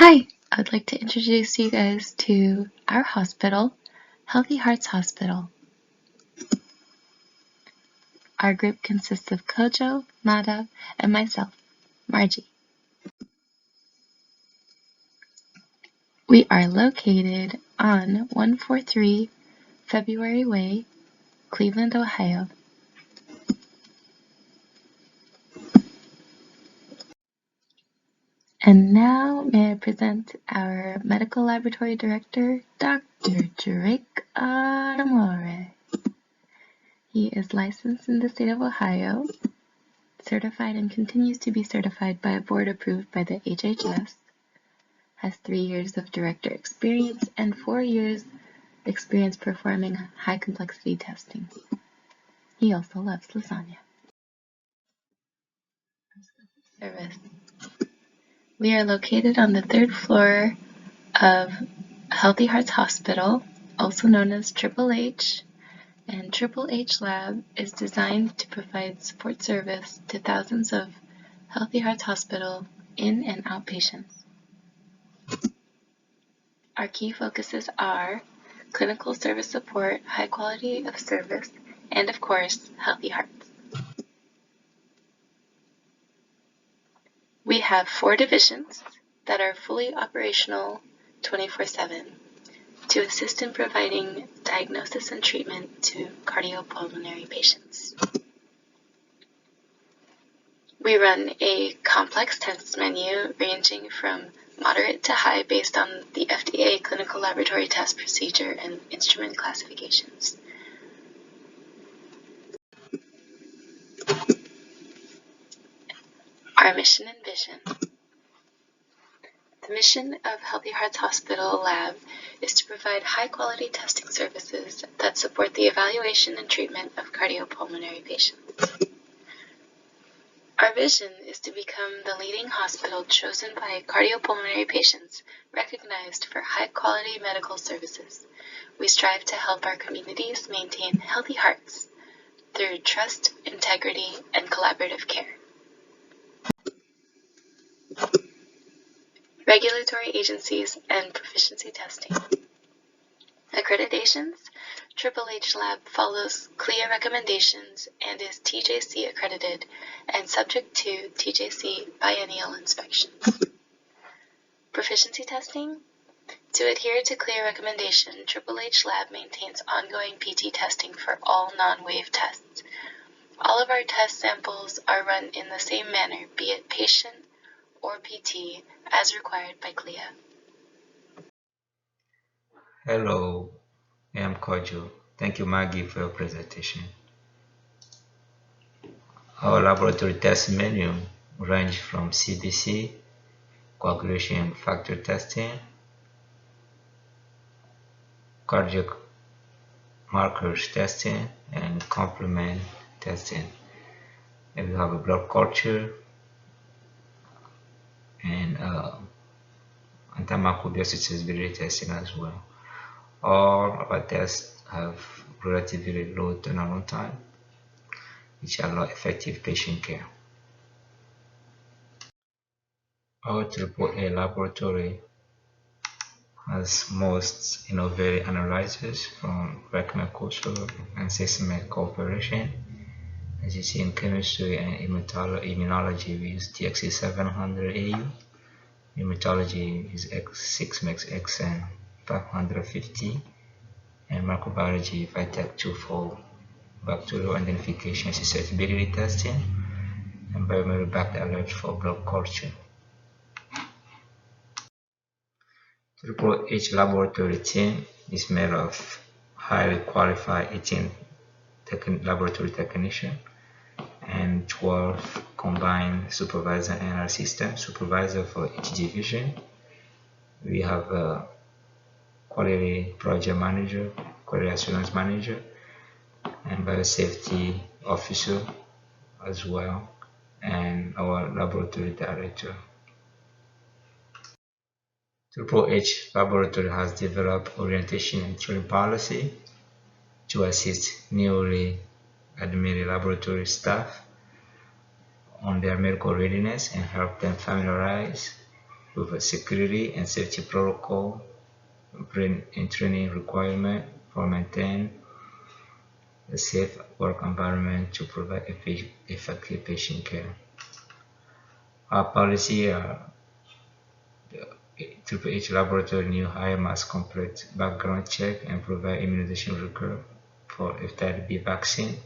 Hi, I'd like to introduce you guys to our hospital, Healthy Hearts Hospital. Our group consists of Kojo, Nada, and myself, Margie. We are located on 143 February Way, Cleveland, Ohio. And now may I present our Medical Laboratory Director, Dr. Drake Adamore. He is licensed in the state of Ohio, certified and continues to be certified by a board approved by the HHS, has 3 years of director experience and 4 years experience performing high complexity testing. He also loves lasagna. Service. We are located on the 3rd floor of Healthy Hearts Hospital, also known as HHH, and HHH Lab is designed to provide support service to thousands of Healthy Hearts Hospital in and outpatients. Our key focuses are clinical service support, high quality of service, and of course, healthy hearts. We have 4 divisions that are fully operational 24/7 to assist in providing diagnosis and treatment to cardiopulmonary patients. We run a complex test menu ranging from moderate to high based on the FDA clinical laboratory test procedure and instrument classifications. Our mission and vision. The mission of Healthy Hearts Hospital Lab is to provide high-quality testing services that support the evaluation and treatment of cardiopulmonary patients. Our vision is to become the leading hospital chosen by cardiopulmonary patients recognized for high-quality medical services. We strive to help our communities maintain healthy hearts through trust, integrity, and collaborative care. Regulatory agencies and proficiency testing. Accreditations. HHH Lab follows CLIA recommendations and is TJC accredited and subject to TJC biennial inspections. Proficiency testing. To adhere to CLIA recommendation, HHH Lab maintains ongoing PT testing for all non-wave tests. All of our test samples are run in the same manner, be it patient or PT, as required by CLIA. Hello, I am Kojo. Thank you, Maggie, for your presentation. Our laboratory test menu range from CBC, coagulation factor testing, cardiac markers testing, and complement testing. And we have a blood culture and antimicrobial susceptibility testing as well. All of our tests have relatively low turnaround time, which allow effective patient care. Our HHH laboratory has most innovative analyzers from recommended culture and systematic cooperation. As you see in chemistry and immunology, we use TXE700 AU. Hematology is X6MXXN 550, and microbiology VITEC 24 bacterial identification susceptibility testing, and biometric alert for blood culture. HHH laboratory team is made of highly qualified 18 laboratory technicians and 12 combined supervisor and assistant supervisor for each division. We have a quality project manager, quality assurance manager, and biosafety officer as well, and our laboratory director. HHH laboratory has developed orientation and training policy to assist newly admitted laboratory staff on their medical readiness and help them familiarize with a security and safety protocol and training requirement for maintain a safe work environment to provide effective patient care. Our policy the HHH laboratory new hire must complete background check and provide immunization record for hepatitis B vaccine.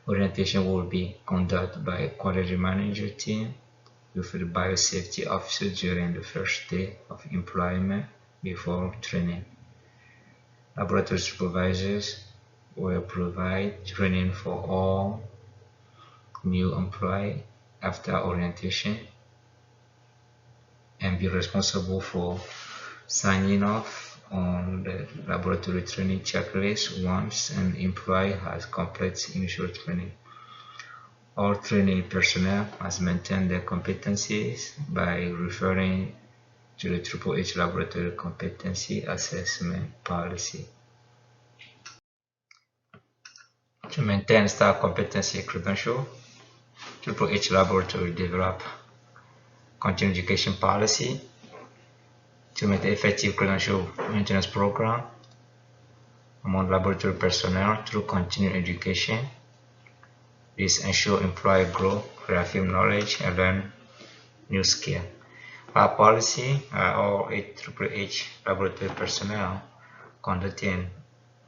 Orientation will be conducted by a quality manager team with the biosafety officer during the first day of employment before training. Laboratory supervisors will provide training for all new employees after orientation and be responsible for signing off on the laboratory training checklist once an employee has completed initial training. All training personnel must maintain their competencies by referring to the HHH Laboratory Competency Assessment Policy. To maintain staff competency credential, HHH Laboratory develop continuing education policy to maintain effective credential maintenance program among laboratory personnel through continuing education. This ensures employee grow, reaffirm knowledge, and learn new skills. Our policy, all HHH laboratory personnel conducting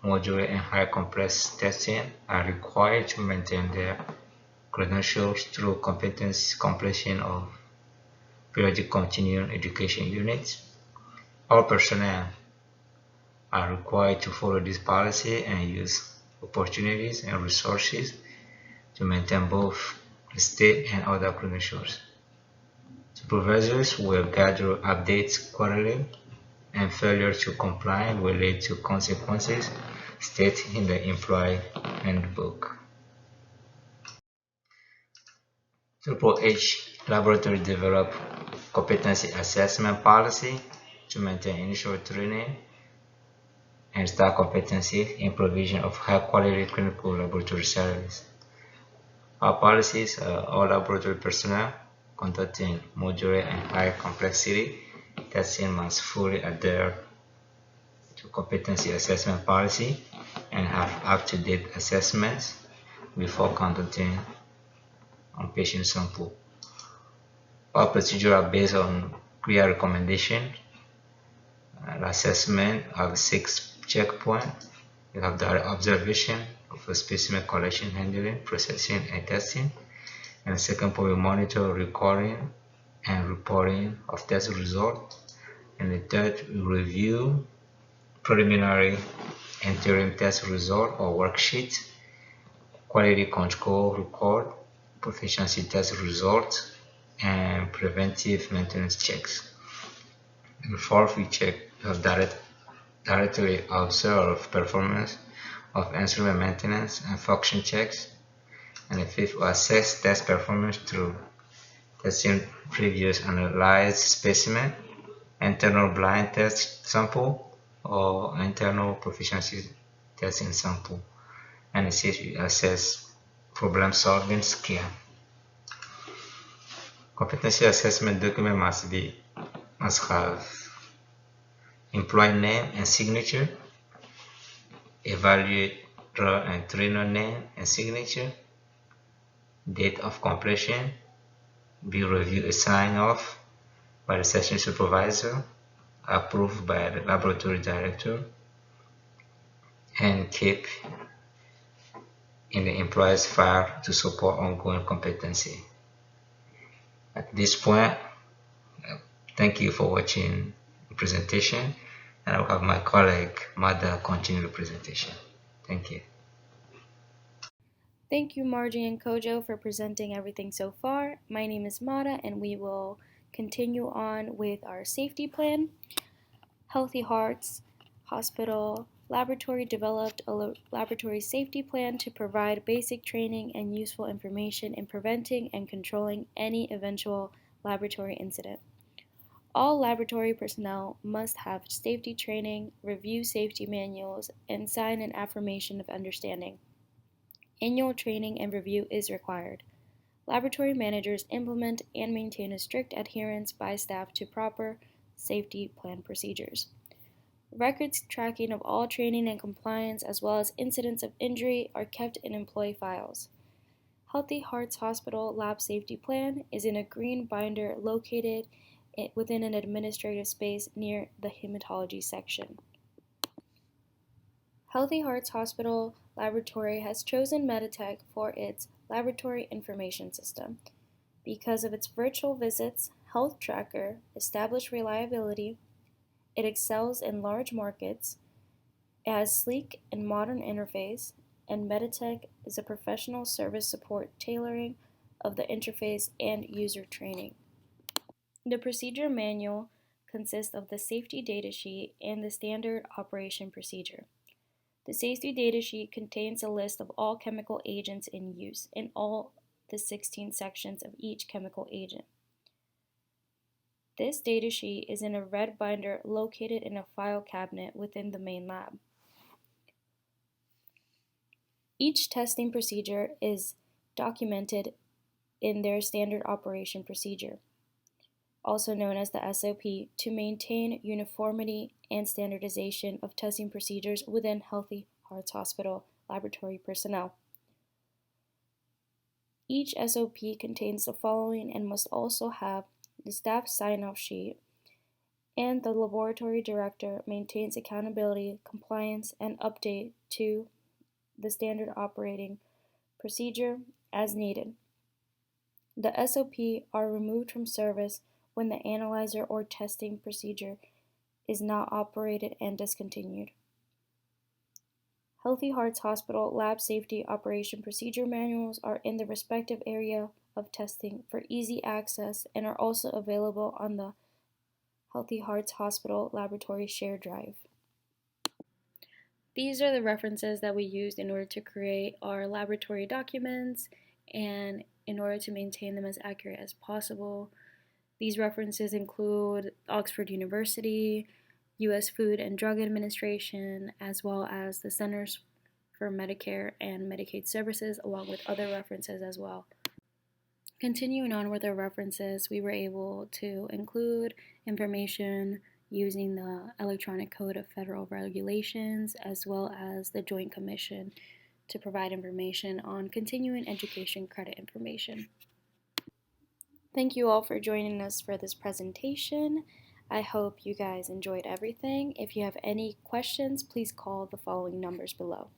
modular and high complex testing are required to maintain their credentials through completion of periodic continuing education units. All personnel are required to follow this policy and use opportunities and resources to maintain both the state and other credentials. Supervisors will gather updates quarterly, and failure to comply will lead to consequences stated in the employee handbook. HHH Laboratory develop competency assessment policy to maintain initial training and staff competency in provision of high-quality clinical laboratory service. Our policies all laboratory personnel conducting modular and high complexity testing must fully adhere to competency assessment policy and have up-to-date assessments before conducting on patient sample. Our procedures are based on clear recommendation. The assessment have 6 checkpoints. You have the observation of a specimen collection, handling, processing, and testing. And the second point, we monitor recording and reporting of test results. And the third, we review preliminary interim test result or worksheet, quality control record, proficiency test results, and preventive maintenance checks. And the fourth, we check directly observe performance of instrument maintenance and function checks. And the fifth, we assess test performance through testing previous analyzed specimen, internal blind test sample, or internal proficiency testing sample. And the sixth, we assess problem solving skill. Competency assessment document must have employee name and signature, evaluator and trainer name and signature, date of completion, be reviewed and signed off by the session supervisor, approved by the laboratory director, and keep in the employee's file to support ongoing competency. At this point, thank you for watching the presentation, and I will have my colleague Mada continue the presentation. Thank you. Thank you, Margie and Kojo, for presenting everything so far. My name is Mada, and we will continue on with our safety plan. Healthy Hearts Hospital Laboratory developed a laboratory safety plan to provide basic training and useful information in preventing and controlling any eventual laboratory incident. All laboratory personnel must have safety training, review safety manuals, and sign an affirmation of understanding. Annual training and review is required. Laboratory managers implement and maintain a strict adherence by staff to proper safety plan procedures. Records tracking of all training and compliance, as well as incidents of injury, are kept in employee files. Healthy Hearts Hospital Lab Safety Plan is in a green binder located within an administrative space near the hematology section. Healthy Hearts Hospital Laboratory has chosen Meditech for its laboratory information system because of its virtual visits, health tracker, established reliability. It excels in large markets, it has sleek and modern interface, and Meditech is a professional service support tailoring of the interface and user training. The procedure manual consists of the safety datasheet and the standard operation procedure. The safety datasheet contains a list of all chemical agents in use in all the 16 sections of each chemical agent. This datasheet is in a red binder located in a file cabinet within the main lab. Each testing procedure is documented in their standard operation procedure, also known as the SOP, to maintain uniformity and standardization of testing procedures within Healthy Hearts Hospital laboratory personnel. Each SOP contains the following and must also have the staff sign-off sheet, and the laboratory director maintains accountability, compliance, and update to the standard operating procedure as needed. The SOP are removed from service when the analyzer or testing procedure is not operated and discontinued. Healthy Hearts Hospital Lab Safety Operation Procedure Manuals are in the respective area of testing for easy access and are also available on the Healthy Hearts Hospital Laboratory Share Drive. These are the references that we used in order to create our laboratory documents and in order to maintain them as accurate as possible. These references include Oxford University, U.S. Food and Drug Administration, as well as the Centers for Medicare and Medicaid Services, along with other references as well. Continuing on with our references, we were able to include information using the Electronic Code of Federal Regulations, as well as the Joint Commission to provide information on continuing education credit information. Thank you all for joining us for this presentation. I hope you guys enjoyed everything. If you have any questions, please call the following numbers below.